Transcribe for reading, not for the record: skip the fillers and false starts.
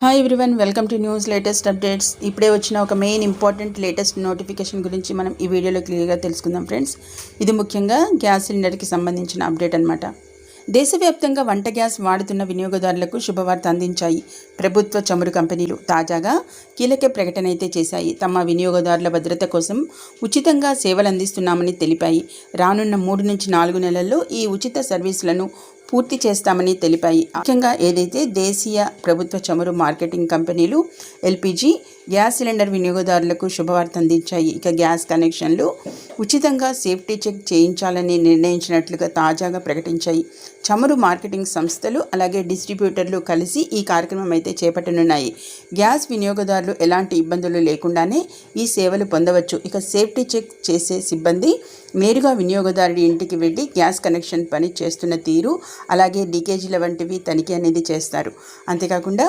Hi everyone, welcome to news latest updates. ఇప్పుడే వచ్చిన ఒక మెయిన్ ఇంపార్టెంట్ లేటెస్ట్ నోటిఫికేషన్ గురించి మనం ఈ వీడియోలో క్లియర్గా తెలుసుకుందాం ఫ్రెండ్స్. ఇది ముఖ్యంగా గ్యాస్ సిలిండర్కి సంబంధించిన అప్డేట్ అనమాట. దేశవ్యాప్తంగా వంట గ్యాస్ వాడుతున్న వినియోగదారులకు శుభవార్త అందించాయి ప్రభుత్వ చమురు కంపెనీలు. తాజాగా కీలక ప్రకటన అయితే చేశాయి. తమ వినియోగదారుల భద్రత కోసం ఉచితంగా సేవలు అందిస్తున్నామని తెలిపాయి. రానున్న 3 నుంచి 4 నెలల్లో ఈ ఉచిత సర్వీసులను పూర్తి చేస్తామని తెలిపాయి. ముఖ్యంగా ఏదైతే దేశీయ ప్రభుత్వ చమురు మార్కెటింగ్ కంపెనీలు ఎల్పిజి గ్యాస్ సిలిండర్ వినియోగదారులకు శుభవార్త అందించాయి. ఇక గ్యాస్ కనెక్షన్లు ఉచితంగా సేఫ్టీ చెక్ చేయించాలని నిర్ణయించినట్లుగా తాజాగా ప్రకటించాయి. చమురు మార్కెటింగ్ సంస్థలు అలాగే డిస్ట్రిబ్యూటర్లు కలిసి ఈ కార్యక్రమం అయితే చేపట్టనున్నాయి. గ్యాస్ వినియోగదారులు ఎలాంటి ఇబ్బందులు లేకుండానే ఈ సేవలు పొందవచ్చు. ఇక సేఫ్టీ చెక్ చేసే సిబ్బంది నేరుగా వినియోగదారుడి ఇంటికి వెళ్ళి గ్యాస్ కనెక్షన్ పని చేస్తున్న తీరు అలాగే లీకేజీల వంటివి తనిఖీ అనేది చేస్తారు. అంతేకాకుండా